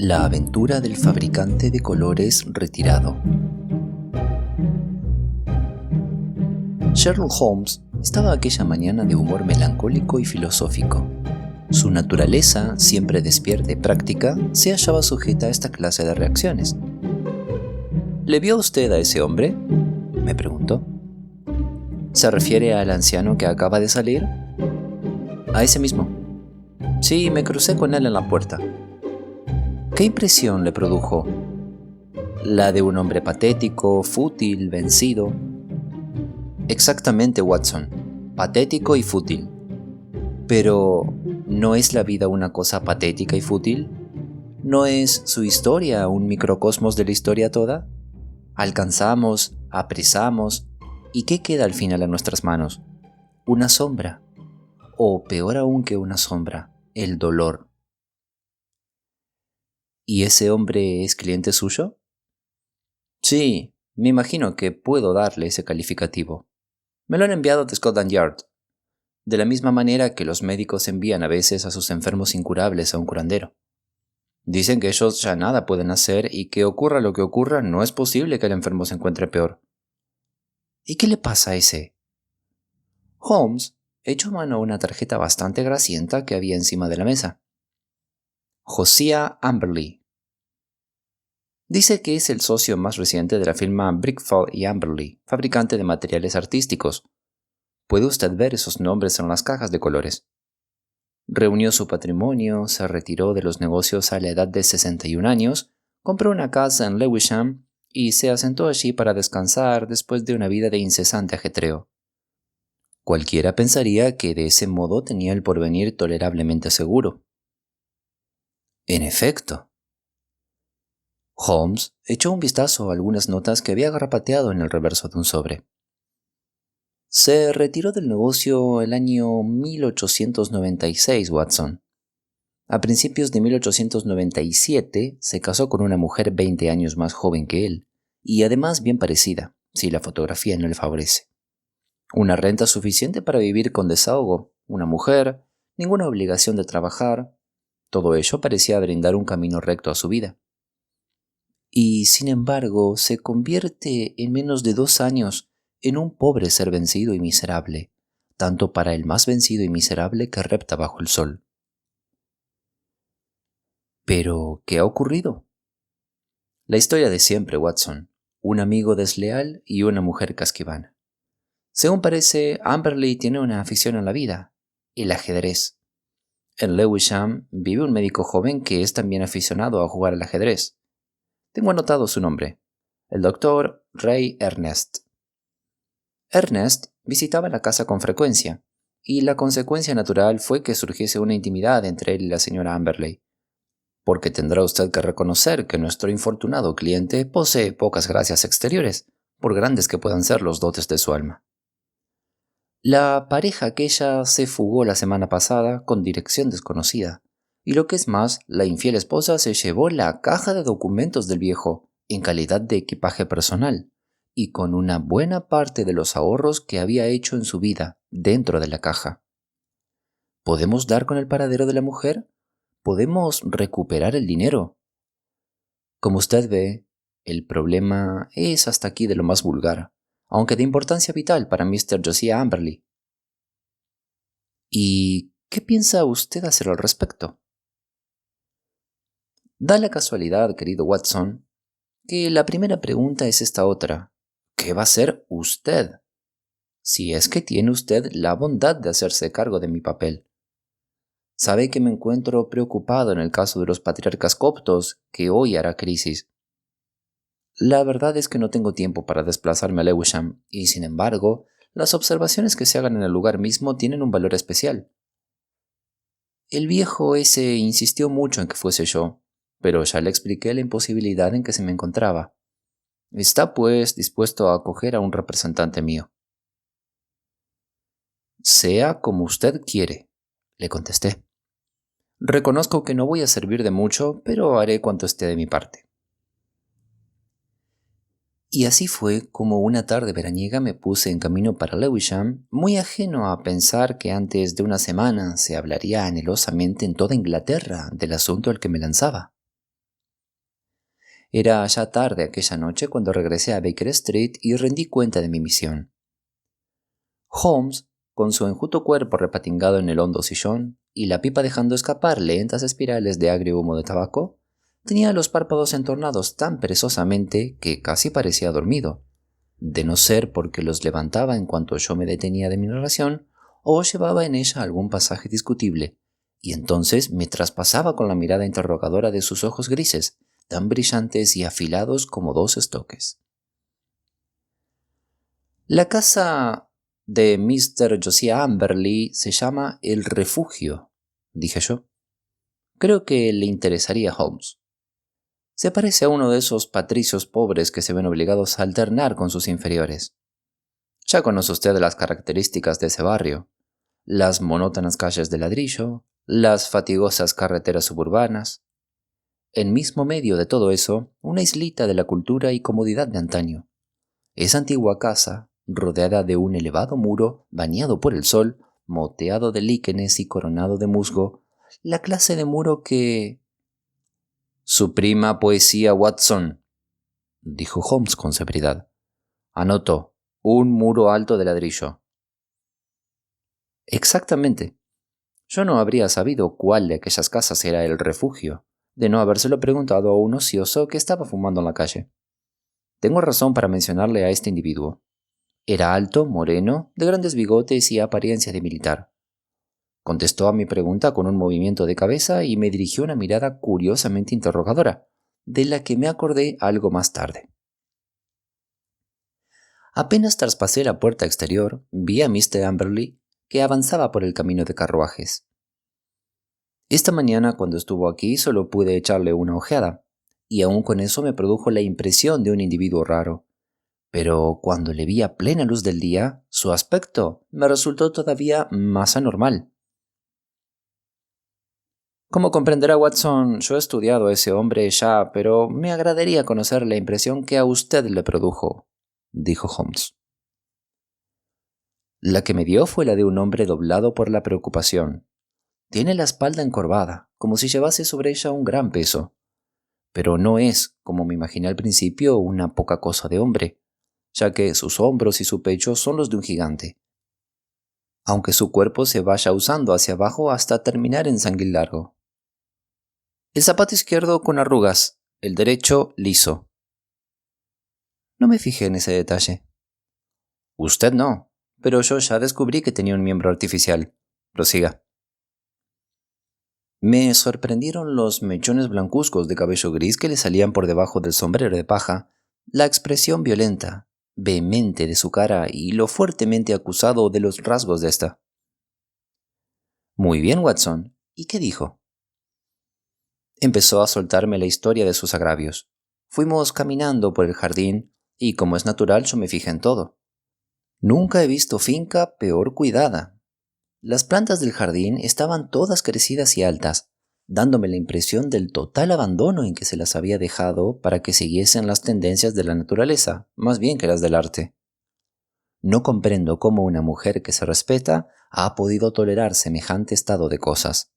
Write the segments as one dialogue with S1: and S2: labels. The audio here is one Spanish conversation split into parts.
S1: La aventura del fabricante de colores retirado. Sherlock Holmes estaba aquella mañana de humor melancólico y filosófico. Su naturaleza, siempre despierta y práctica, se hallaba sujeta a esta clase de reacciones. ¿Le vio usted a ese hombre?, me preguntó. ¿Se refiere al anciano que acaba de salir? A ese mismo. Sí, me crucé con él en la puerta. ¿Qué impresión le produjo? ¿La de un hombre patético, fútil, vencido? Exactamente, Watson. Patético y fútil. Pero, ¿no es la vida una cosa patética y fútil? ¿No es su historia un microcosmos de la historia toda? Alcanzamos, apresamos, ¿y qué queda al final a nuestras manos? Una sombra. O peor aún que una sombra, el dolor. ¿Y ese hombre es cliente suyo? Sí, me imagino que puedo darle ese calificativo. Me lo han enviado de Scotland Yard, de la misma manera que los médicos envían a veces a sus enfermos incurables a un curandero. Dicen que ellos ya nada pueden hacer y que ocurra lo que ocurra, no es posible que el enfermo se encuentre peor. ¿Y qué le pasa a ese? Holmes echó mano a una tarjeta bastante grasienta que había encima de la mesa. Josiah Amberley. Dice que es el socio más reciente de la firma Brickfall y Amberley, fabricante de materiales artísticos. Puede usted ver esos nombres en las cajas de colores. Reunió su patrimonio, se retiró de los negocios a la edad de 61 años, compró una casa en Lewisham y se asentó allí para descansar después de una vida de incesante ajetreo. Cualquiera pensaría que de ese modo tenía el porvenir tolerablemente seguro. En efecto. Holmes echó un vistazo a algunas notas que había garrapateado en el reverso de un sobre. Se retiró del negocio el año 1896, Watson. A principios de 1897 se casó con una mujer 20 años más joven que él, y además bien parecida, si la fotografía no le favorece. Una renta suficiente para vivir con desahogo, una mujer, ninguna obligación de trabajar, todo ello parecía brindar un camino recto a su vida. Y, sin embargo, se convierte en menos de 2 años en un pobre ser vencido y miserable, tanto para el más vencido y miserable que repta bajo el sol. Pero, ¿qué ha ocurrido? La historia de siempre, Watson. Un amigo desleal y una mujer casquivana. Según parece, Amberley tiene una afición en la vida, el ajedrez. En Lewisham vive un médico joven que es también aficionado a jugar al ajedrez. Tengo anotado su nombre, el Dr. Ray Ernest. Ernest visitaba la casa con frecuencia, y la consecuencia natural fue que surgiese una intimidad entre él y la señora Amberley, porque tendrá usted que reconocer que nuestro infortunado cliente posee pocas gracias exteriores, por grandes que puedan ser los dotes de su alma. La pareja aquella se fugó la semana pasada con dirección desconocida, y lo que es más, la infiel esposa se llevó la caja de documentos del viejo en calidad de equipaje personal, y con una buena parte de los ahorros que había hecho en su vida dentro de la caja. ¿Podemos dar con el paradero de la mujer? ¿Podemos recuperar el dinero? Como usted ve, el problema es hasta aquí de lo más vulgar, aunque de importancia vital para Mr. Josiah Amberley. ¿Y qué piensa usted hacer al respecto? Da la casualidad, querido Watson, que la primera pregunta es esta otra. ¿Qué va a hacer usted? Si es que tiene usted la bondad de hacerse cargo de mi papel. Sabe que me encuentro preocupado en el caso de los patriarcas coptos, que hoy hará crisis. La verdad es que no tengo tiempo para desplazarme a Lewisham, y sin embargo, las observaciones que se hagan en el lugar mismo tienen un valor especial. El viejo ese insistió mucho en que fuese yo, pero ya le expliqué la imposibilidad en que se me encontraba. Está, pues, dispuesto a acoger a un representante mío. Sea como usted quiere, le contesté. Reconozco que no voy a servir de mucho, pero haré cuanto esté de mi parte. Y así fue como una tarde veraniega me puse en camino para Lewisham, muy ajeno a pensar que antes de una semana se hablaría anhelosamente en toda Inglaterra del asunto al que me lanzaba. Era ya tarde aquella noche cuando regresé a Baker Street y rendí cuenta de mi misión. Holmes, con su enjuto cuerpo repatingado en el hondo sillón y la pipa dejando escapar lentas espirales de agrio humo de tabaco, tenía los párpados entornados tan perezosamente que casi parecía dormido, de no ser porque los levantaba en cuanto yo me detenía de mi narración o llevaba en ella algún pasaje discutible, y entonces me traspasaba con la mirada interrogadora de sus ojos grises, tan brillantes y afilados como dos estoques. La casa de Mr. Josiah Amberley se llama El Refugio, dije yo. Creo que le interesaría a Holmes. Se parece a uno de esos patricios pobres que se ven obligados a alternar con sus inferiores. Ya conoce usted las características de ese barrio: las monótonas calles de ladrillo, las fatigosas carreteras suburbanas. En mismo medio de todo eso, una islita de la cultura y comodidad de antaño. Esa antigua casa, rodeada de un elevado muro, bañado por el sol, moteado de líquenes y coronado de musgo, la clase de muro que... Suprima poesía, Watson, dijo Holmes con severidad. Anoto, un muro alto de ladrillo. Exactamente. Yo no habría sabido cuál de aquellas casas era el refugio, de no habérselo preguntado a un ocioso que estaba fumando en la calle. Tengo razón para mencionarle a este individuo. Era alto, moreno, de grandes bigotes y apariencia de militar. Contestó a mi pregunta con un movimiento de cabeza y me dirigió una mirada curiosamente interrogadora, de la que me acordé algo más tarde. Apenas traspasé la puerta exterior, vi a Mr. Amberley, que avanzaba por el camino de carruajes. Esta mañana, cuando estuvo aquí, solo pude echarle una ojeada, y aún con eso me produjo la impresión de un individuo raro. Pero cuando le vi a plena luz del día, su aspecto me resultó todavía más anormal. Como comprenderá, Watson, yo he estudiado a ese hombre ya, pero me agradaría conocer la impresión que a usted le produjo, dijo Holmes. La que me dio fue la de un hombre doblado por la preocupación. Tiene la espalda encorvada, como si llevase sobre ella un gran peso. Pero no es, como me imaginé al principio, una poca cosa de hombre, ya que sus hombros y su pecho son los de un gigante, aunque su cuerpo se vaya usando hacia abajo hasta terminar en sanguil largo. El zapato izquierdo con arrugas, el derecho liso. No me fijé en ese detalle. Usted no, pero yo ya descubrí que tenía un miembro artificial. Prosiga. Me sorprendieron los mechones blancuzcos de cabello gris que le salían por debajo del sombrero de paja, la expresión violenta, vehemente de su cara y lo fuertemente acusado de los rasgos de ésta. Muy bien, Watson. ¿Y qué dijo? Empezó a soltarme la historia de sus agravios. Fuimos caminando por el jardín y, como es natural, yo me fijé en todo. Nunca he visto finca peor cuidada. Las plantas del jardín estaban todas crecidas y altas, dándome la impresión del total abandono en que se las había dejado para que siguiesen las tendencias de la naturaleza, más bien que las del arte. No comprendo cómo una mujer que se respeta ha podido tolerar semejante estado de cosas.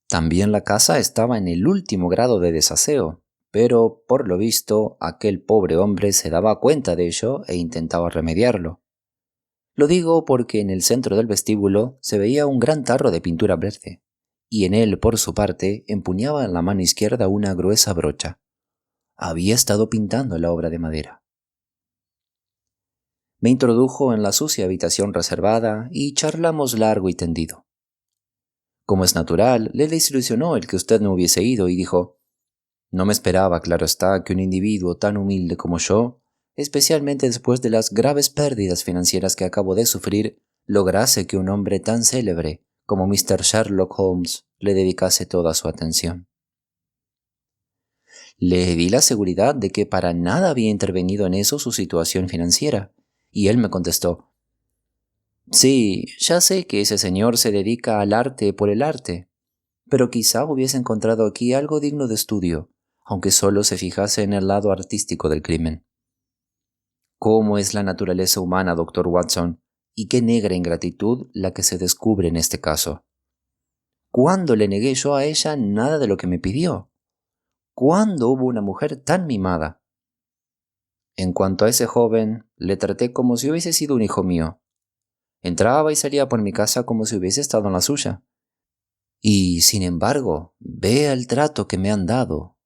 S1: También la casa estaba en el último grado de desaseo, pero por lo visto aquel pobre hombre se daba cuenta de ello e intentaba remediarlo. Lo digo porque en el centro del vestíbulo se veía un gran tarro de pintura verde, y en él, por su parte, empuñaba en la mano izquierda una gruesa brocha. Había estado pintando la obra de madera. Me introdujo en la sucia habitación reservada y charlamos largo y tendido. Como es natural, le desilusionó el que usted no hubiese ido y dijo: «No me esperaba, claro está, que un individuo tan humilde como yo, especialmente después de las graves pérdidas financieras que acabo de sufrir, lograse que un hombre tan célebre como Mr. Sherlock Holmes le dedicase toda su atención». Le di la seguridad de que para nada había intervenido en eso su situación financiera, y él me contestó: «Sí, ya sé que ese señor se dedica al arte por el arte, pero quizá hubiese encontrado aquí algo digno de estudio, aunque solo se fijase en el lado artístico del crimen». ¿Cómo es la naturaleza humana, doctor Watson? Y qué negra ingratitud la que se descubre en este caso. ¿Cuándo le negué yo a ella nada de lo que me pidió? ¿Cuándo hubo una mujer tan mimada? En cuanto a ese joven, le traté como si hubiese sido un hijo mío. Entraba y salía por mi casa como si hubiese estado en la suya. Y, sin embargo, vea el trato que me han dado.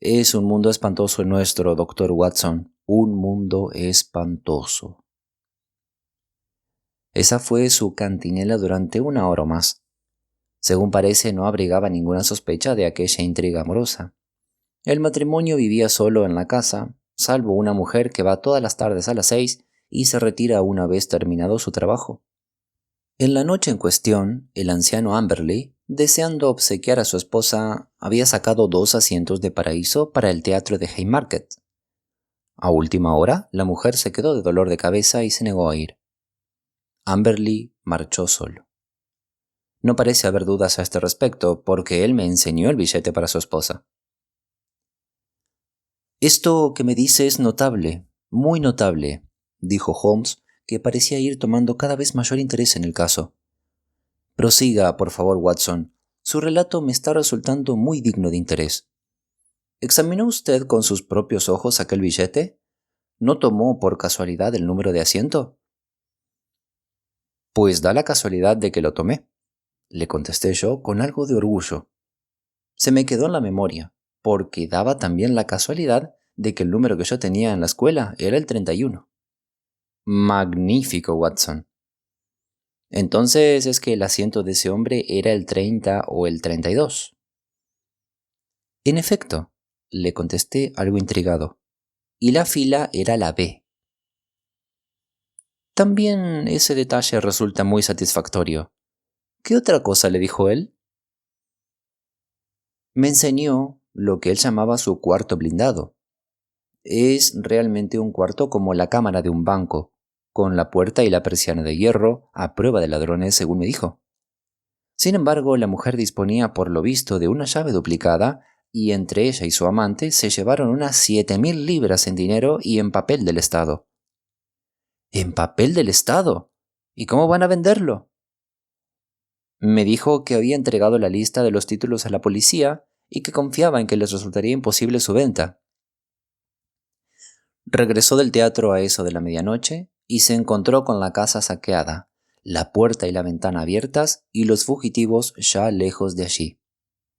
S1: Es un mundo espantoso el nuestro, doctor Watson. Un mundo espantoso. Esa fue su cantinela durante 1 hora o más. Según parece, no abrigaba ninguna sospecha de aquella intriga amorosa. El matrimonio vivía solo en la casa, salvo una mujer que va todas las tardes a las 6 y se retira una vez terminado su trabajo. En la noche en cuestión, el anciano Amberley, deseando obsequiar a su esposa, había sacado 2 asientos de paraíso para el teatro de Haymarket. A última hora, la mujer se quedó de dolor de cabeza y se negó a ir. Amberley marchó solo. No parece haber dudas a este respecto, porque él me enseñó el billete para su esposa. «Esto que me dice es notable, muy notable», dijo Holmes, que parecía ir tomando cada vez mayor interés en el caso. «Prosiga, por favor, Watson. Su relato me está resultando muy digno de interés. ¿Examinó usted con sus propios ojos aquel billete? ¿No tomó por casualidad el número de asiento?» «Pues da la casualidad de que lo tomé», le contesté yo con algo de orgullo. Se me quedó en la memoria, porque daba también la casualidad de que el número que yo tenía en la escuela era el 31. Magnífico, Watson. Entonces es que el asiento de ese hombre era el 30 o el 32. En efecto, le contesté algo intrigado, y la fila era la B. También ese detalle resulta muy satisfactorio. ¿Qué otra cosa le dijo él? Me enseñó lo que él llamaba su cuarto blindado. Es realmente un cuarto como la cámara de un banco, con la puerta y la persiana de hierro, a prueba de ladrones, según me dijo. Sin embargo, la mujer disponía por lo visto de una llave duplicada, y entre ella y su amante se llevaron unas 7.000 libras en dinero y en papel del Estado. ¿En papel del Estado? ¿Y cómo van a venderlo? Me dijo que había entregado la lista de los títulos a la policía y que confiaba en que les resultaría imposible su venta. Regresó del teatro a eso de la medianoche y se encontró con la casa saqueada, la puerta y la ventana abiertas y los fugitivos ya lejos de allí.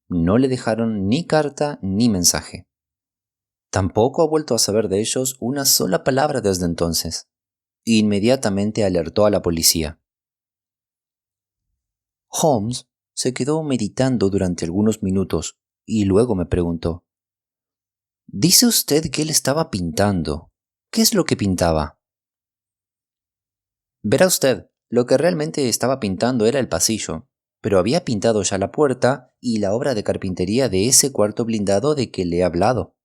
S1: No le dejaron ni carta ni mensaje. Tampoco ha vuelto a saber de ellos una sola palabra desde entonces. Inmediatamente alertó a la policía. Holmes se quedó meditando durante algunos minutos y luego me preguntó: «Dice usted que él estaba pintando. ¿Qué es lo que pintaba?» Verá usted, lo que realmente estaba pintando era el pasillo, pero había pintado ya la puerta y la obra de carpintería de ese cuarto blindado de que le he hablado.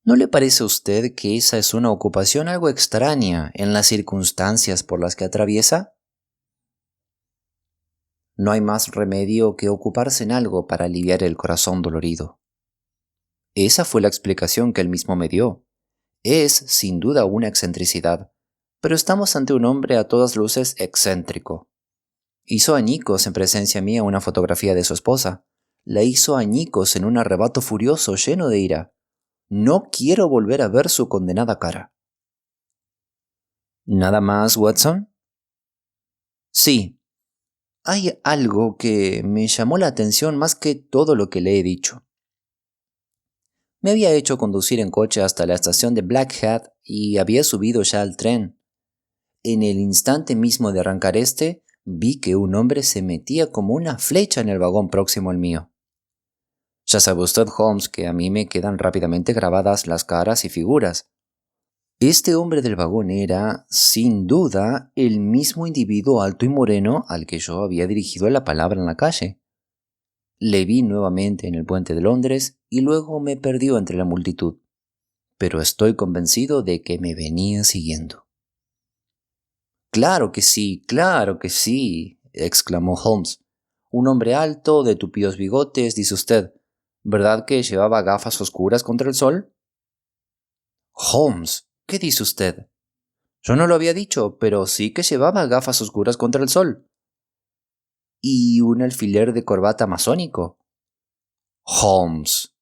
S1: ¿No le parece a usted que esa es una ocupación algo extraña en las circunstancias por las que atraviesa? No hay más remedio que ocuparse en algo para aliviar el corazón dolorido. Esa fue la explicación que él mismo me dio. Es, sin duda, una excentricidad, pero estamos ante un hombre a todas luces excéntrico. Hizo añicos en presencia mía una fotografía de su esposa. La hizo añicos en un arrebato furioso lleno de ira. No quiero volver a ver su condenada cara. ¿Nada más, Watson? Sí. Hay algo que me llamó la atención más que todo lo que le he dicho. Me había hecho conducir en coche hasta la estación de Blackheath y había subido ya al tren. En el instante mismo de arrancar vi que un hombre se metía como una flecha en el vagón próximo al mío. Ya sabe usted, Holmes, que a mí me quedan rápidamente grabadas las caras y figuras. Este hombre del vagón era, sin duda, el mismo individuo alto y moreno al que yo había dirigido la palabra en la calle. Le vi nuevamente en el puente de Londres y luego me perdió entre la multitud, pero estoy convencido de que me venía siguiendo. Claro que sí, exclamó Holmes. Un hombre alto, de tupidos bigotes, dice usted. ¿Verdad que llevaba gafas oscuras contra el sol? Holmes, ¿qué dice usted? Yo no lo había dicho, pero sí que llevaba gafas oscuras contra el sol. ¿Y un alfiler de corbata masónico? Holmes.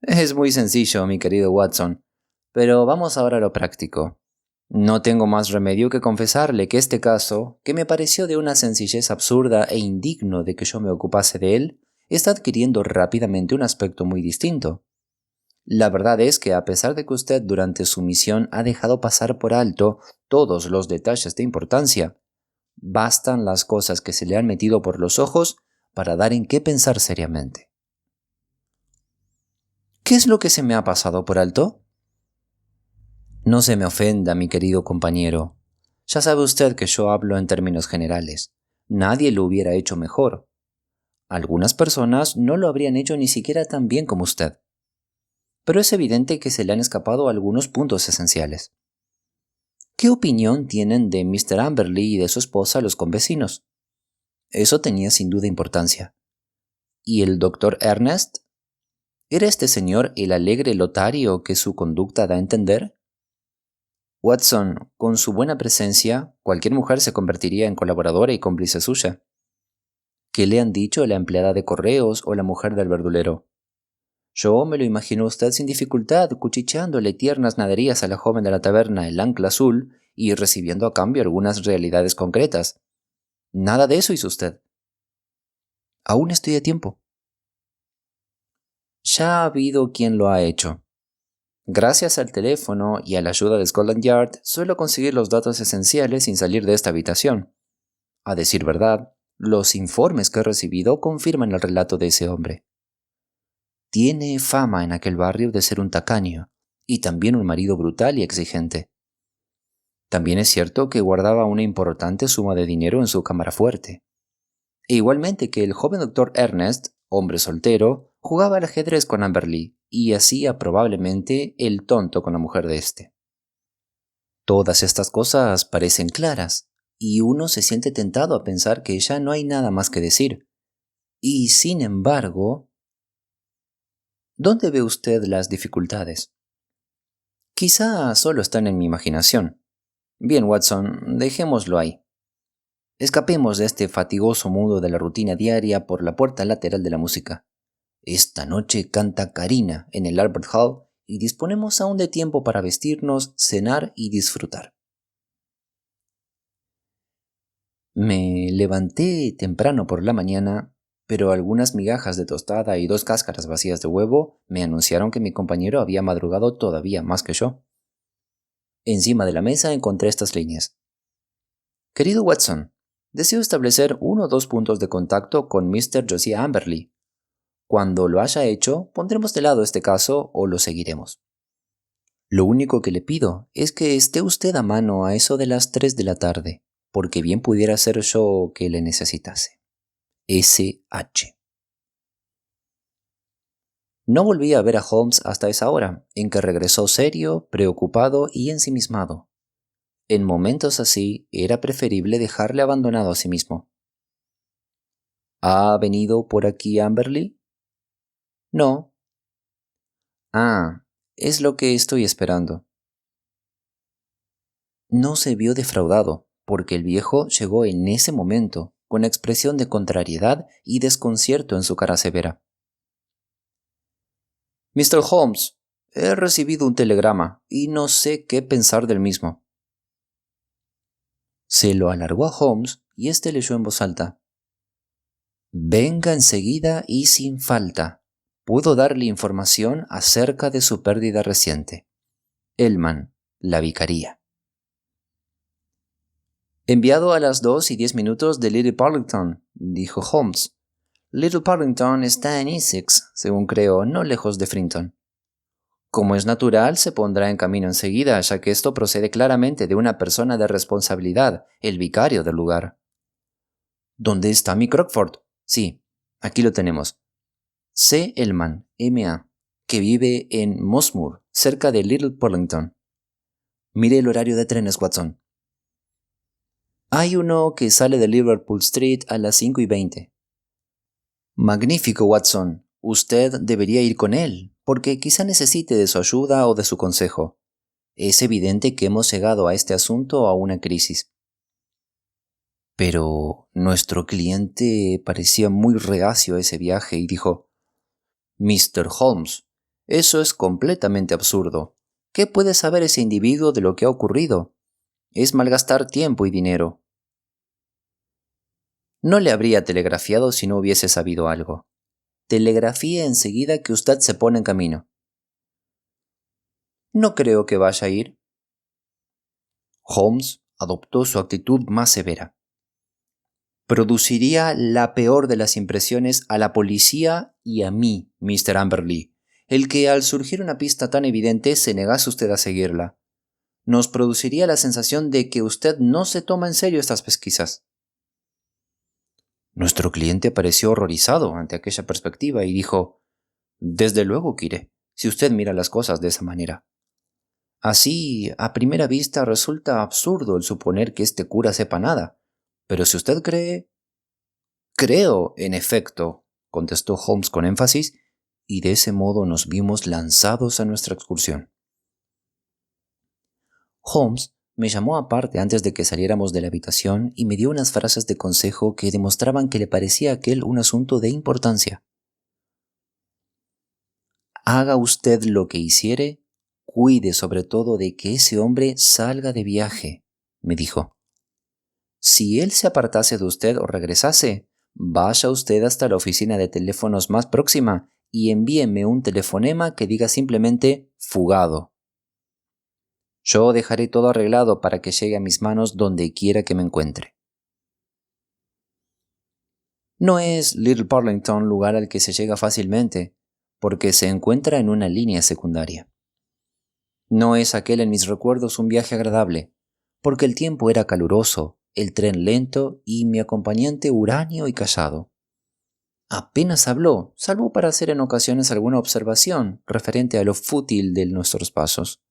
S1: Es muy sencillo, mi querido Watson, pero vamos ahora a lo práctico. No tengo más remedio que confesarle que este caso, que me pareció de una sencillez absurda e indigno de que yo me ocupase de él, está adquiriendo rápidamente un aspecto muy distinto. La verdad es que a pesar de que usted durante su misión ha dejado pasar por alto todos los detalles de importancia, bastan las cosas que se le han metido por los ojos para dar en qué pensar seriamente. ¿Qué es lo que se me ha pasado por alto? No se me ofenda, mi querido compañero. Ya sabe usted que yo hablo en términos generales. Nadie lo hubiera hecho mejor. Algunas personas no lo habrían hecho ni siquiera tan bien como usted. Pero es evidente que se le han escapado algunos puntos esenciales. ¿Qué opinión tienen de Mr. Amberley y de su esposa los convecinos? Eso tenía sin duda importancia. ¿Y el Dr. Ernest? ¿Era este señor el alegre lotario que su conducta da a entender? Watson, con su buena presencia, cualquier mujer se convertiría en colaboradora y cómplice suya. ¿Qué le han dicho la empleada de correos o la mujer del verdulero? Yo me lo imagino a usted sin dificultad, cuchicheándole tiernas naderías a la joven de la taberna El Ancla Azul y recibiendo a cambio algunas realidades concretas. Nada de eso hizo usted. Aún estoy a tiempo. Ya ha habido quien lo ha hecho. Gracias al teléfono y a la ayuda de Scotland Yard, suelo conseguir los datos esenciales sin salir de esta habitación. A decir verdad, los informes que he recibido confirman el relato de ese hombre. Tiene fama en aquel barrio de ser un tacaño, y también un marido brutal y exigente. También es cierto que guardaba una importante suma de dinero en su cámara fuerte. E igualmente que el joven doctor Ernest, hombre soltero, jugaba al ajedrez con Amberley y hacía probablemente el tonto con la mujer de éste. Todas estas cosas parecen claras, y uno se siente tentado a pensar que ya no hay nada más que decir. Y sin embargo, ¿dónde ve usted las dificultades? Quizá solo están en mi imaginación. Bien, Watson, dejémoslo ahí. Escapemos de este fatigoso mundo de la rutina diaria por la puerta lateral de la música. Esta noche canta Karina en el Albert Hall y disponemos aún de tiempo para vestirnos, cenar y disfrutar. Me levanté temprano por la mañana, pero algunas migajas de tostada y 2 cáscaras vacías de huevo me anunciaron que mi compañero había madrugado todavía más que yo. Encima de la mesa encontré estas líneas. Querido Watson, deseo establecer 1 o 2 puntos de contacto con Mr. Josiah Amberley. Cuando lo haya hecho, pondremos de lado este caso o lo seguiremos. Lo único que le pido es que esté usted a mano a eso de las 3 de la tarde, porque bien pudiera ser yo que le necesitase. S.H. No volví a ver a Holmes hasta esa hora, en que regresó serio, preocupado y ensimismado. En momentos así era preferible dejarle abandonado a sí mismo. ¿Ha venido por aquí Amberley? No. Ah, es lo que estoy esperando. No se vio defraudado, porque el viejo llegó en ese momento, con expresión de contrariedad y desconcierto en su cara severa. Mr. Holmes, he recibido un telegrama y no sé qué pensar del mismo. Se lo alargó a Holmes y éste leyó en voz alta. Venga enseguida y sin falta. Puedo darle información acerca de su pérdida reciente. Elman, la vicaría. Enviado a las 2:10 de Little Parlington, dijo Holmes. Little Parlington está en Essex, según creo, no lejos de Frinton. Como es natural, se pondrá en camino enseguida, ya que esto procede claramente de una persona de responsabilidad, el vicario del lugar. ¿Dónde está mi Crockford? Sí, aquí lo tenemos. C. Elman, M.A., que vive en Mossmoor, cerca de Little Parlington. Mire el horario de trenes, Watson. Hay uno que sale de Liverpool Street a las 5:20. Magnífico, Watson. Usted debería ir con él, porque quizá necesite de su ayuda o de su consejo. Es evidente que hemos llegado a este asunto a una crisis. Pero nuestro cliente parecía muy reacio a ese viaje y dijo, Mr. Holmes, eso es completamente absurdo. ¿Qué puede saber ese individuo de lo que ha ocurrido? Es malgastar tiempo y dinero. No le habría telegrafiado si no hubiese sabido algo. Telegrafíe enseguida que usted se pone en camino. No creo que vaya a ir. Holmes adoptó su actitud más severa. Produciría la peor de las impresiones a la policía y a mí, Mr. Amberley, el que al surgir una pista tan evidente se negase usted a seguirla. Nos produciría la sensación de que usted no se toma en serio estas pesquisas. Nuestro cliente pareció horrorizado ante aquella perspectiva y dijo: «Desde luego que iré, si usted mira las cosas de esa manera. Así, a primera vista resulta absurdo el suponer que este cura sepa nada, pero si usted cree...» «Creo, en efecto», contestó Holmes con énfasis, y de ese modo nos vimos lanzados a nuestra excursión. Holmes me llamó aparte antes de que saliéramos de la habitación y me dio unas frases de consejo que demostraban que le parecía aquel un asunto de importancia. «Haga usted lo que hiciere, cuide sobre todo de que ese hombre salga de viaje», me dijo. «Si él se apartase de usted o regresase, vaya usted hasta la oficina de teléfonos más próxima y envíeme un telefonema que diga simplemente fugado. Yo dejaré todo arreglado para que llegue a mis manos donde quiera que me encuentre». No es Little Parlington lugar al que se llega fácilmente, porque se encuentra en una línea secundaria. No es aquel en mis recuerdos un viaje agradable, porque el tiempo era caluroso, el tren lento y mi acompañante huraño y callado. Apenas habló, salvo para hacer en ocasiones alguna observación referente a lo fútil de nuestros pasos.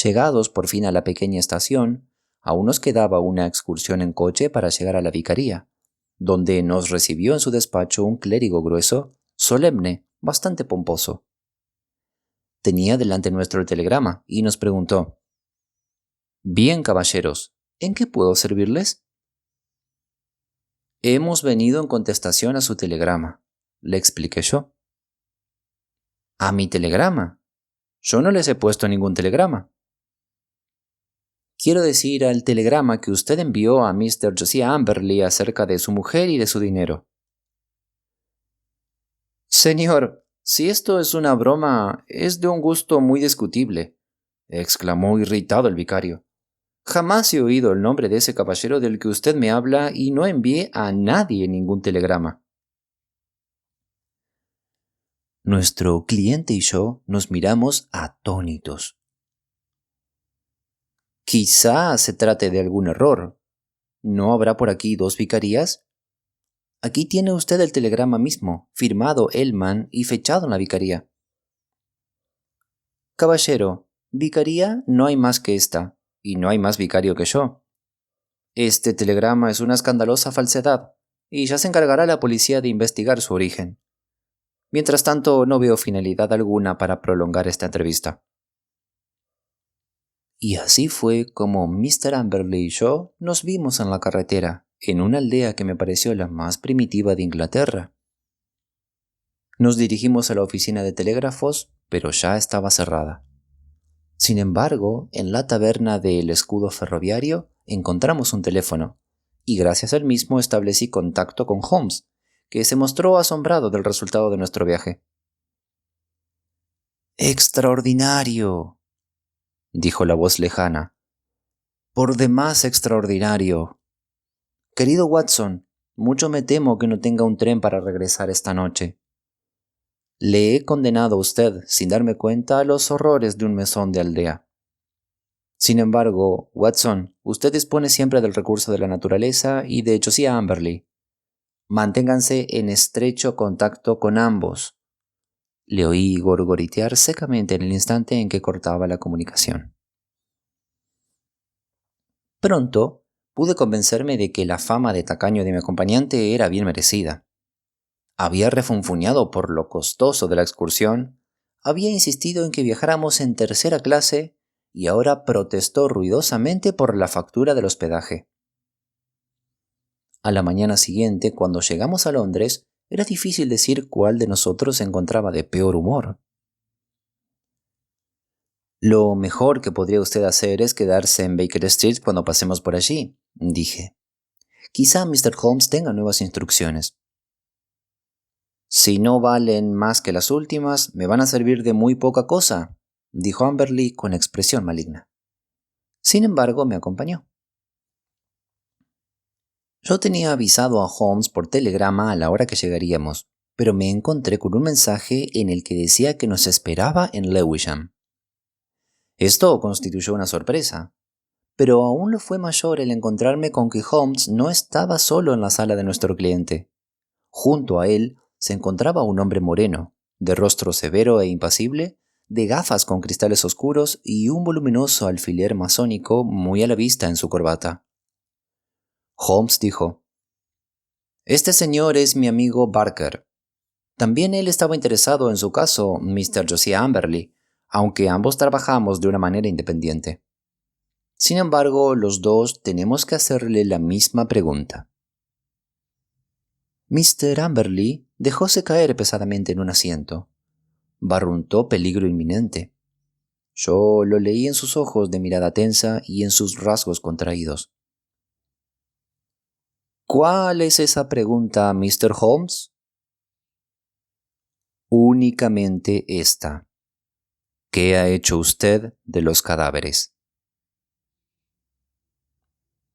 S1: Llegados por fin a la pequeña estación, aún nos quedaba una excursión en coche para llegar a la vicaría, donde nos recibió en su despacho un clérigo grueso, solemne, bastante pomposo. Tenía delante nuestro el telegrama y nos preguntó: «Bien, caballeros, ¿en qué puedo servirles?» «Hemos venido en contestación a su telegrama», le expliqué yo. «¿A mi telegrama? Yo no les he puesto ningún telegrama». «Quiero decir al telegrama que usted envió a Mr. Josiah Amberley acerca de su mujer y de su dinero». «Señor, si esto es una broma, es de un gusto muy discutible», exclamó irritado el vicario. «Jamás he oído el nombre de ese caballero del que usted me habla y no envié a nadie ningún telegrama». Nuestro cliente y yo nos miramos atónitos. «Quizá se trate de algún error. ¿No habrá por aquí dos vicarías? Aquí tiene usted el telegrama mismo, firmado Elman y fechado en la vicaría». «Caballero, vicaría no hay más que esta, y no hay más vicario que yo. Este telegrama es una escandalosa falsedad, y ya se encargará la policía de investigar su origen. Mientras tanto, no veo finalidad alguna para prolongar esta entrevista». Y así fue como Mr. Amberley y yo nos vimos en la carretera, en una aldea que me pareció la más primitiva de Inglaterra. Nos dirigimos a la oficina de telégrafos, pero ya estaba cerrada. Sin embargo, en la taberna del Escudo Ferroviario encontramos un teléfono, y gracias al mismo establecí contacto con Holmes, que se mostró asombrado del resultado de nuestro viaje. «¡Extraordinario!», dijo la voz lejana. «Por demás extraordinario. Querido Watson, mucho me temo que no tenga un tren para regresar esta noche. Le he condenado a usted, sin darme cuenta, a los horrores de un mesón de aldea. Sin embargo, Watson, usted dispone siempre del recurso de la naturaleza y de Josiah Amberley. Manténganse en estrecho contacto con ambos». Le oí gorgoritear secamente en el instante en que cortaba la comunicación. Pronto pude convencerme de que la fama de tacaño de mi acompañante era bien merecida. Había refunfuñado por lo costoso de la excursión, había insistido en que viajáramos en tercera clase y ahora protestó ruidosamente por la factura del hospedaje. A la mañana siguiente, cuando llegamos a Londres, Era difícil decir cuál de nosotros se encontraba de peor humor. Lo mejor que podría usted hacer es quedarse en Baker Street cuando pasemos por allí, dije. Quizá Mr. Holmes tenga nuevas instrucciones. Si no valen más que las últimas, me van a servir de muy poca cosa, dijo Amberley con expresión maligna. Sin embargo, me acompañó. Yo tenía avisado a Holmes por telegrama a la hora que llegaríamos, pero me encontré con un mensaje en el que decía que nos esperaba en Lewisham. Esto constituyó una sorpresa, pero aún lo fue mayor el encontrarme con que Holmes no estaba solo en la sala de nuestro cliente. Junto a él se encontraba un hombre moreno, de rostro severo e impasible, de gafas con cristales oscuros y un voluminoso alfiler masónico muy a la vista en su corbata. Holmes dijo: «Este señor es mi amigo Barker. También él estaba interesado en su caso, Mr. Josiah Amberley, aunque ambos trabajamos de una manera independiente. Sin embargo, los dos tenemos que hacerle la misma pregunta». Mr. Amberley dejóse caer pesadamente en un asiento. Barruntó peligro inminente. Yo lo leí en sus ojos de mirada tensa y en sus rasgos contraídos. «¿Cuál es esa pregunta, Mr. Holmes?» «Únicamente esta. ¿Qué ha hecho usted de los cadáveres?»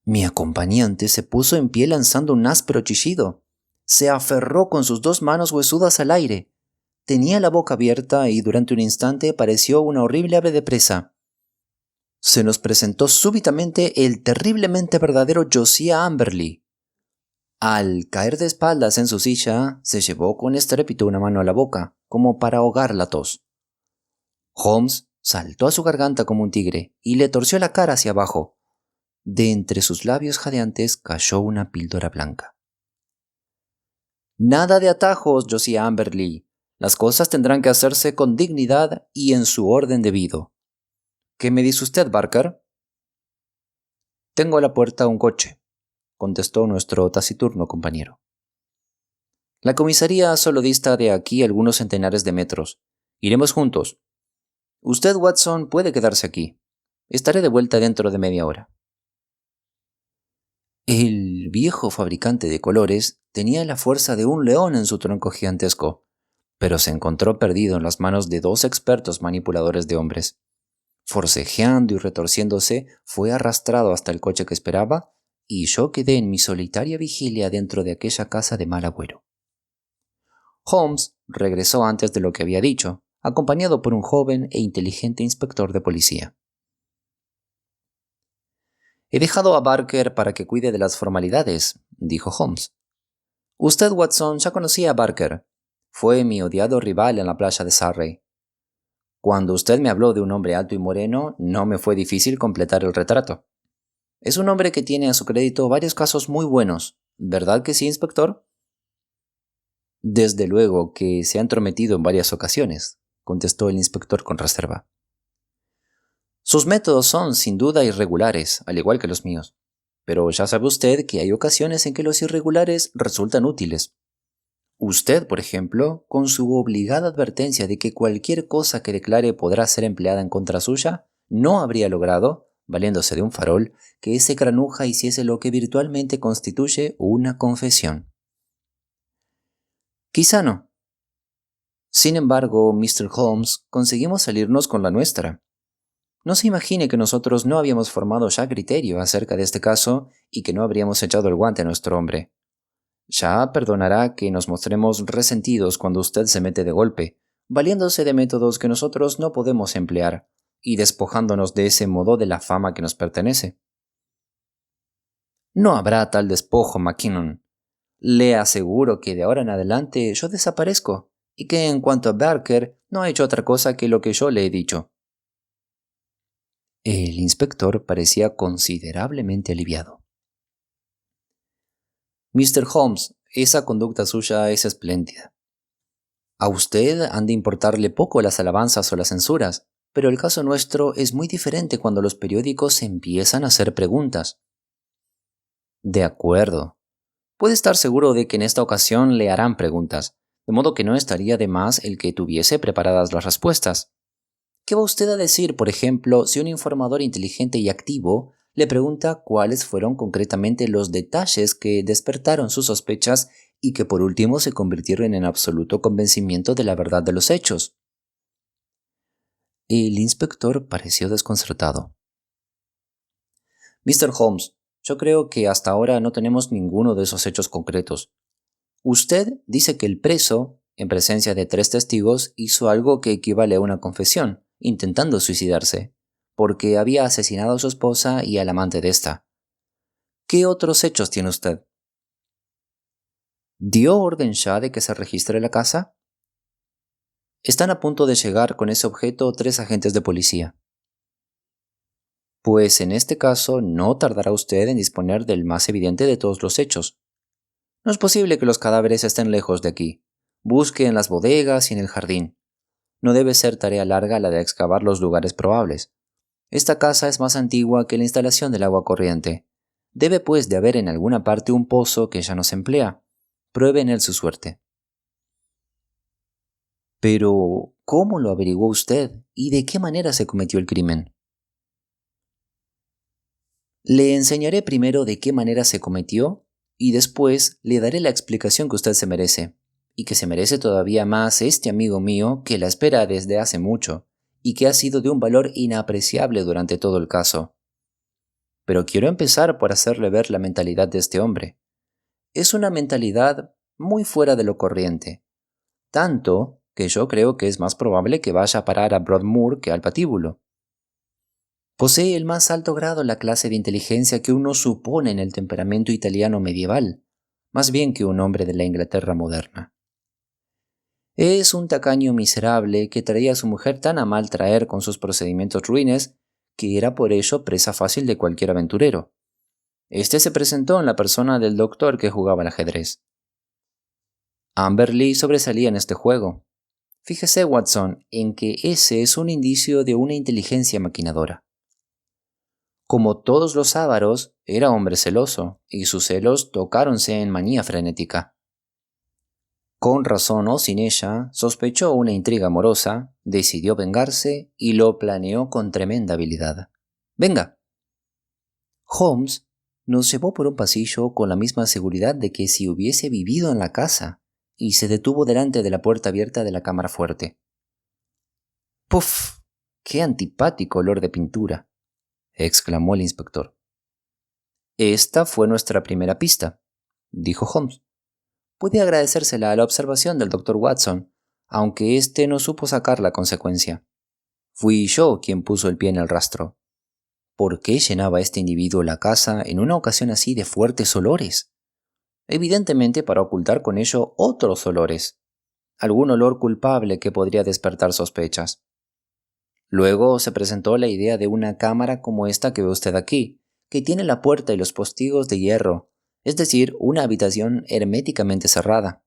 S1: Mi acompañante se puso en pie lanzando un áspero chillido. Se aferró con sus dos manos huesudas al aire. Tenía la boca abierta y durante un instante pareció una horrible ave de presa. Se nos presentó súbitamente el terriblemente verdadero Josiah Amberley. Al caer de espaldas en su silla, se llevó con estrépito una mano a la boca, como para ahogar la tos. Holmes saltó a su garganta como un tigre y le torció la cara hacia abajo. De entre sus labios jadeantes cayó una píldora blanca. «Nada de atajos, Josiah Amberley. Las cosas tendrán que hacerse con dignidad y en su orden debido. ¿Qué me dice usted, Barker?» «Tengo a la puerta un coche», contestó nuestro taciturno compañero. «La comisaría solo dista de aquí algunos centenares de metros. Iremos juntos. Usted, Watson, puede quedarse aquí. Estaré de vuelta dentro de media hora». El viejo fabricante de colores tenía la fuerza de un león en su tronco gigantesco, pero se encontró perdido en las manos de dos expertos manipuladores de hombres. Forcejeando y retorciéndose, fue arrastrado hasta el coche que esperaba, y yo quedé en mi solitaria vigilia dentro de aquella casa de mal agüero. Holmes regresó antes de lo que había dicho, acompañado por un joven e inteligente inspector de policía. «He dejado a Barker para que cuide de las formalidades», dijo Holmes. «Usted, Watson, ya conocía a Barker. Fue mi odiado rival en la playa de Surrey. Cuando usted me habló de un hombre alto y moreno, no me fue difícil completar el retrato. Es un hombre que tiene a su crédito varios casos muy buenos, ¿verdad que sí, inspector?» «Desde luego que se ha entrometido en varias ocasiones», contestó el inspector con reserva. «Sus métodos son, sin duda, irregulares, al igual que los míos. Pero ya sabe usted que hay ocasiones en que los irregulares resultan útiles. Usted, por ejemplo, con su obligada advertencia de que cualquier cosa que declare podrá ser empleada en contra suya, no habría logrado, valiéndose de un farol, que ese granuja hiciese lo que virtualmente constituye una confesión. Quizá no. Sin embargo, Mr. Holmes, conseguimos salirnos con la nuestra. No se imagine que nosotros no habíamos formado ya criterio acerca de este caso y que no habríamos echado el guante a nuestro hombre. Ya perdonará que nos mostremos resentidos cuando usted se mete de golpe, valiéndose de métodos que nosotros no podemos emplear y despojándonos de ese modo de la fama que nos pertenece. No habrá tal despojo, Mackinnon. Le aseguro que de ahora en adelante yo desaparezco y que en cuanto a Barker no ha hecho otra cosa que lo que yo le he dicho. El inspector parecía considerablemente aliviado. «Mr. Holmes, esa conducta suya es espléndida. A usted han de importarle poco las alabanzas o las censuras, pero el caso nuestro es muy diferente cuando los periódicos empiezan a hacer preguntas». «De acuerdo. Puede estar seguro de que en esta ocasión le harán preguntas, de modo que no estaría de más el que tuviese preparadas las respuestas. ¿Qué va usted a decir, por ejemplo, si un informador inteligente y activo le pregunta cuáles fueron concretamente los detalles que despertaron sus sospechas y que por último se convirtieron en absoluto convencimiento de la verdad de los hechos? El inspector pareció desconcertado. Mr. Holmes, yo creo que hasta ahora no tenemos ninguno de esos hechos concretos. Usted dice que el preso, en presencia de 3 testigos, hizo algo que equivale a una confesión, intentando suicidarse, porque había asesinado a su esposa y al amante de ésta. ¿Qué otros hechos tiene usted? ¿Dio orden ya de que se registre la casa? Están a punto de llegar con ese objeto 3 agentes de policía. Pues en este caso no tardará usted en disponer del más evidente de todos los hechos. No es posible que los cadáveres estén lejos de aquí. Busque en las bodegas y en el jardín. No debe ser tarea larga la de excavar los lugares probables. Esta casa es más antigua que la instalación del agua corriente. Debe pues de haber en alguna parte un pozo que ya no se emplea. Pruebe en él su suerte. Pero, ¿cómo lo averiguó usted y de qué manera se cometió el crimen? Le enseñaré primero de qué manera se cometió y después le daré la explicación que usted se merece, y que se merece todavía más este amigo mío que la espera desde hace mucho y que ha sido de un valor inapreciable durante todo el caso. Pero quiero empezar por hacerle ver la mentalidad de este hombre. Es una mentalidad muy fuera de lo corriente, tanto que yo creo que es más probable que vaya a parar a Broadmoor que al patíbulo. Posee el más alto grado la clase de inteligencia que uno supone en el temperamento italiano medieval, más bien que un hombre de la Inglaterra moderna. Es un tacaño miserable que traía a su mujer tan a mal traer con sus procedimientos ruines que era por ello presa fácil de cualquier aventurero. Este se presentó en la persona del doctor que jugaba al ajedrez. Amberley sobresalía en este juego. Fíjese, Watson, en que ese es un indicio de una inteligencia maquinadora. Como todos los ávaros, era hombre celoso, y sus celos tocáronse en manía frenética. Con razón o sin ella, sospechó una intriga amorosa, decidió vengarse y lo planeó con tremenda habilidad. ¡Venga! Holmes nos llevó por un pasillo con la misma seguridad de que si hubiese vivido en la casa, y se detuvo delante de la puerta abierta de la cámara fuerte. ¡Puf! ¡Qué antipático olor de pintura!, exclamó el inspector. Esta fue nuestra primera pista, dijo Holmes. Puede agradecérsela a la observación del Dr. Watson, aunque éste no supo sacar la consecuencia. Fui yo quien puso el pie en el rastro. ¿Por qué llenaba este individuo la casa en una ocasión así de fuertes olores? Evidentemente para ocultar con ello otros olores, algún olor culpable que podría despertar sospechas. Luego se presentó la idea de una cámara como esta que ve usted aquí, que tiene la puerta y los postigos de hierro, es decir, una habitación herméticamente cerrada.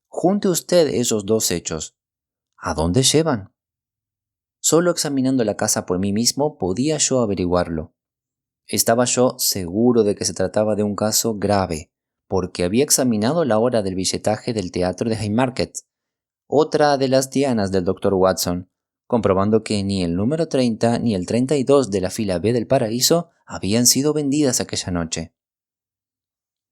S1: Junte usted esos 2 hechos. ¿A dónde llevan? Solo examinando la casa por mí mismo podía yo averiguarlo. Estaba yo seguro de que se trataba de un caso grave, porque había examinado la hora del billetaje del teatro de Haymarket, otra de las dianas del Dr. Watson, comprobando que ni el número 30 ni el 32 de la fila B del paraíso habían sido vendidas aquella noche.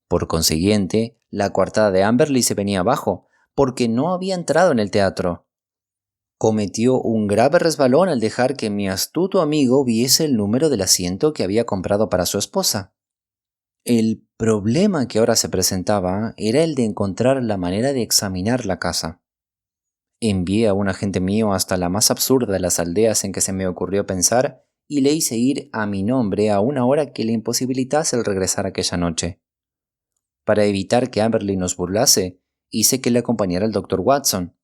S1: Por consiguiente, la coartada de Amberley se venía abajo, porque no había entrado en el teatro. Cometió un grave resbalón al dejar que mi astuto amigo viese el número del asiento que había comprado para su esposa. El problema que ahora se presentaba era el de encontrar la manera de examinar la casa. Envié a un agente mío hasta la más absurda de las aldeas en que se me ocurrió pensar y le hice ir a mi nombre a una hora que le imposibilitase el regresar aquella noche. Para evitar que Amberley nos burlase, hice que le acompañara el Dr. Watson.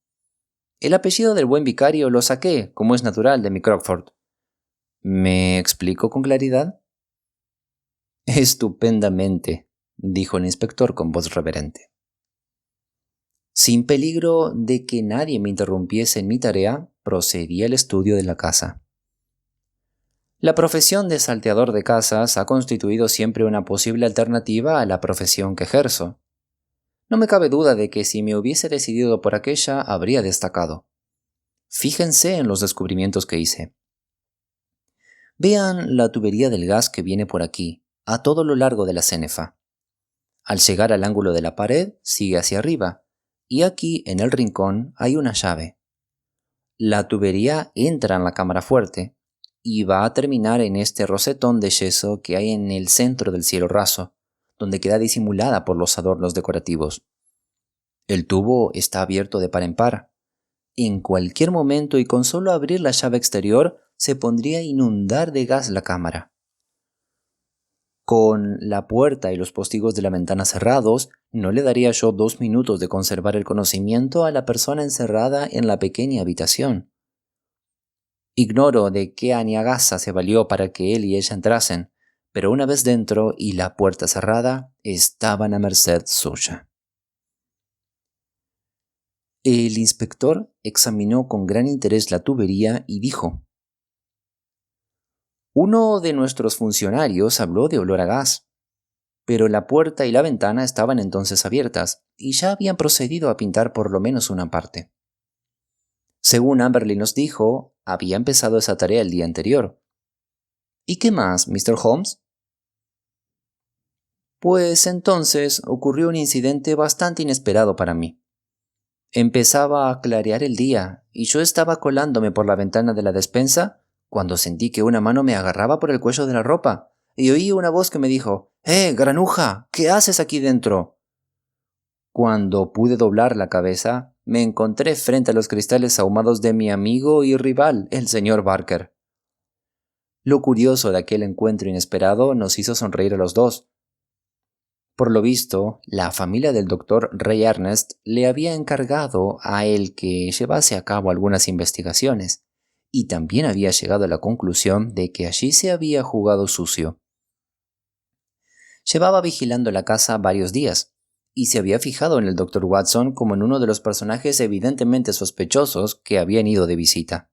S1: El apellido del buen vicario lo saqué, como es natural, de mi Crockford. ¿Me explico con claridad? Estupendamente, dijo el inspector con voz reverente. Sin peligro de que nadie me interrumpiese en mi tarea, procedí al estudio de la casa. La profesión de salteador de casas ha constituido siempre una posible alternativa a la profesión que ejerzo. No me cabe duda de que si me hubiese decidido por aquella, habría destacado. Fíjense en los descubrimientos que hice. Vean la tubería del gas que viene por aquí, a todo lo largo de la cenefa. Al llegar al ángulo de la pared, sigue hacia arriba, y aquí, en el rincón, hay una llave. La tubería entra en la cámara fuerte, y va a terminar en este rosetón de yeso que hay en el centro del cielo raso, donde queda disimulada por los adornos decorativos. El tubo está abierto de par en par. En cualquier momento y con solo abrir la llave exterior, se pondría a inundar de gas la cámara. Con la puerta y los postigos de la ventana cerrados, no le daría yo 2 minutos de conservar el conocimiento a la persona encerrada en la pequeña habitación. Ignoro de qué aniagasa se valió para que él y ella entrasen, pero una vez dentro y la puerta cerrada, estaban a merced suya. El inspector examinó con gran interés la tubería y dijo: Uno de nuestros funcionarios habló de olor a gas, pero la puerta y la ventana estaban entonces abiertas y ya habían procedido a pintar por lo menos una parte. Según Amberley nos dijo, había empezado esa tarea el día anterior. ¿Y qué más, Mr. Holmes? Pues entonces ocurrió un incidente bastante inesperado para mí. Empezaba a clarear el día y yo estaba colándome por la ventana de la despensa cuando sentí que una mano me agarraba por el cuello de la ropa y oí una voz que me dijo: granuja, ¿qué haces aquí dentro? Cuando pude doblar la cabeza, me encontré frente a los cristales ahumados de mi amigo y rival, el señor Barker. Lo curioso de aquel encuentro inesperado nos hizo sonreír a los dos. Por lo visto, la familia del doctor Ray Ernest le había encargado a él que llevase a cabo algunas investigaciones, y también había llegado a la conclusión de que allí se había jugado sucio. Llevaba vigilando la casa varios días, y se había fijado en el doctor Watson como en uno de los personajes evidentemente sospechosos que habían ido de visita.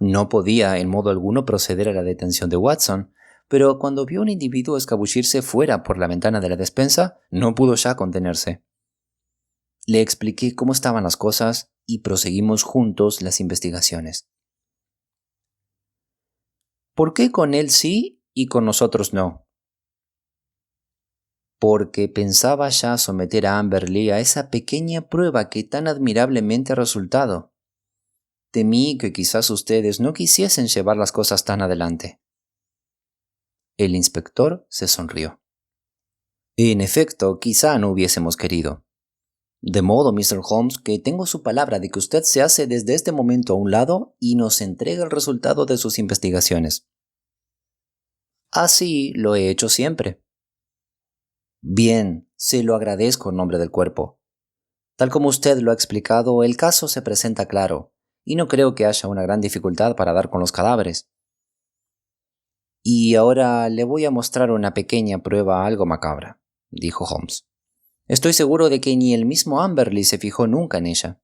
S1: No podía en modo alguno proceder a la detención de Watson, pero cuando vio a un individuo escabullirse fuera por la ventana de la despensa, no pudo ya contenerse. Le expliqué cómo estaban las cosas y proseguimos juntos las investigaciones. ¿Por qué con él sí y con nosotros no? Porque pensaba ya someter a Amberley a esa pequeña prueba que tan admirablemente ha resultado. Temí que quizás ustedes no quisiesen llevar las cosas tan adelante. El inspector se sonrió. En efecto, quizá no hubiésemos querido. De modo, Mr. Holmes, que tengo su palabra de que usted se hace desde este momento a un lado y nos entrega el resultado de sus investigaciones. Así lo he hecho siempre. Bien, se lo agradezco en nombre del cuerpo. Tal como usted lo ha explicado, el caso se presenta claro, y no creo que haya una gran dificultad para dar con los cadáveres. Y ahora le voy a mostrar una pequeña prueba algo macabra, dijo Holmes. Estoy seguro de que ni el mismo Amberley se fijó nunca en ella.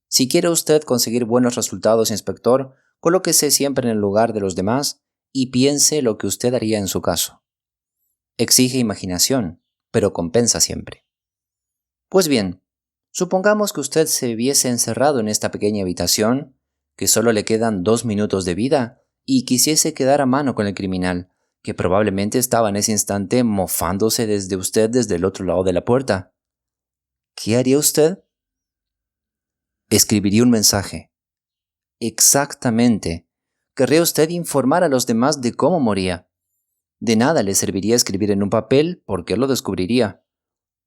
S1: Si quiere usted conseguir buenos resultados, inspector, colóquese siempre en el lugar de los demás y piense lo que usted haría en su caso. Exige imaginación, pero compensa siempre. Pues bien, supongamos que usted se viese encerrado en esta pequeña habitación, que solo le quedan 2 minutos de vida, y quisiese quedar a mano con el criminal, que probablemente estaba en ese instante mofándose desde usted desde el otro lado de la puerta. ¿Qué haría usted? Escribiría un mensaje. Exactamente. Querría usted informar a los demás de cómo moría. De nada le serviría escribir en un papel porque él lo descubriría.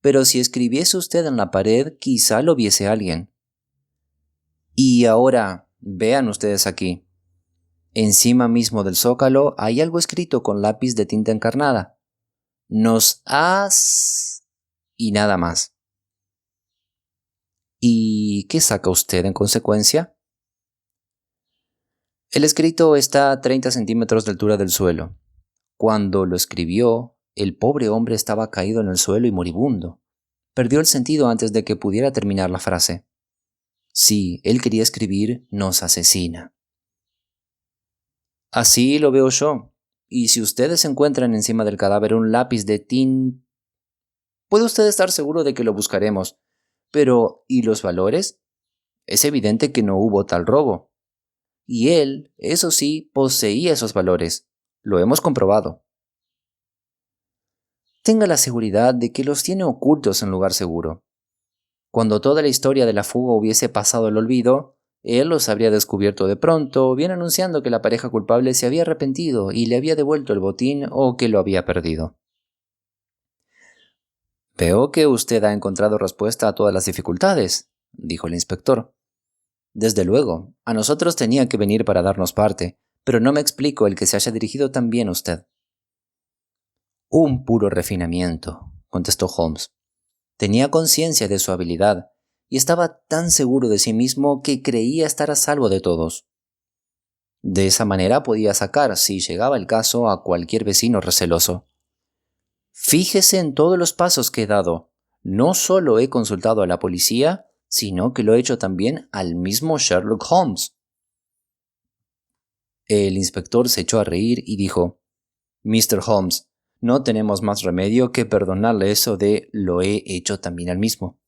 S1: Pero si escribiese usted en la pared, quizá lo viese alguien. Y ahora, vean ustedes aquí. Encima mismo del zócalo hay algo escrito con lápiz de tinta encarnada. Nos has... y nada más. ¿Y qué saca usted en consecuencia? El escrito está a 30 centímetros de altura del suelo. Cuando lo escribió, el pobre hombre estaba caído en el suelo y moribundo. Perdió el sentido antes de que pudiera terminar la frase. Sí, él quería escribir: nos asesina. Así lo veo yo. Y si ustedes encuentran encima del cadáver un lápiz de tin, puede usted estar seguro de que lo buscaremos. Pero, ¿y los valores? Es evidente que no hubo tal robo. Y él, eso sí, poseía esos valores. Lo hemos comprobado. Tenga la seguridad de que los tiene ocultos en lugar seguro. Cuando toda la historia de la fuga hubiese pasado al olvido, él los habría descubierto de pronto, bien anunciando que la pareja culpable se había arrepentido y le había devuelto el botín o que lo había perdido. Veo que usted ha encontrado respuesta a todas las dificultades, dijo el inspector. Desde luego, a nosotros tenía que venir para darnos parte, pero no me explico el que se haya dirigido tan bien a usted. Un puro refinamiento, contestó Holmes. Tenía conciencia de su habilidad y estaba tan seguro de sí mismo que creía estar a salvo de todos. De esa manera podía sacar, si llegaba el caso, a cualquier vecino receloso. Fíjese en todos los pasos que he dado. No solo he consultado a la policía, sino que lo he hecho también al mismo Sherlock Holmes. El inspector se echó a reír y dijo: Mr. Holmes, no tenemos más remedio que perdonarle eso de lo he hecho también al mismo,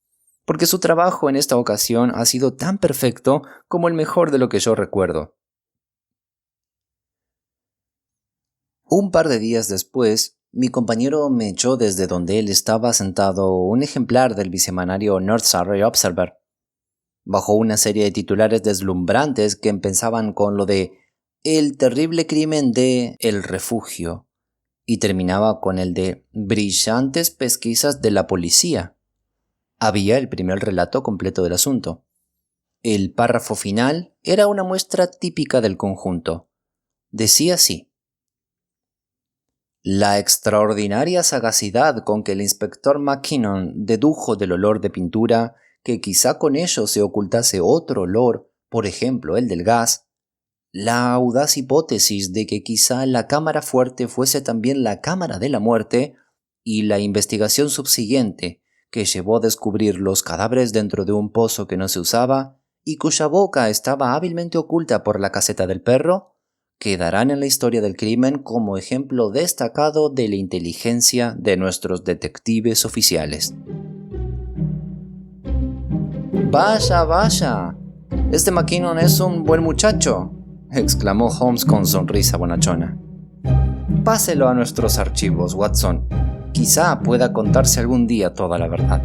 S1: porque su trabajo en esta ocasión ha sido tan perfecto como el mejor de lo que yo recuerdo. Un par de días después, mi compañero me echó desde donde él estaba sentado un ejemplar del bisemanario North Surrey Observer, bajo una serie de titulares deslumbrantes que empezaban con lo de El terrible crimen de El Refugio y terminaba con el de Brillantes pesquisas de la policía. Había el primer relato completo del asunto. El párrafo final era una muestra típica del conjunto. Decía así: La extraordinaria sagacidad con que el inspector Mackinnon dedujo del olor de pintura que quizá con ello se ocultase otro olor, por ejemplo el del gas, la audaz hipótesis de que quizá la cámara fuerte fuese también la cámara de la muerte, y la investigación subsiguiente que llevó a descubrir los cadáveres dentro de un pozo que no se usaba y cuya boca estaba hábilmente oculta por la caseta del perro, quedarán en la historia del crimen como ejemplo destacado de la inteligencia de nuestros detectives oficiales. ¡Vaya, vaya! Este Mackinnon es un buen muchacho, exclamó Holmes con sonrisa bonachona. Páselo a nuestros archivos, Watson. Quizá pueda contarse algún día toda la verdad.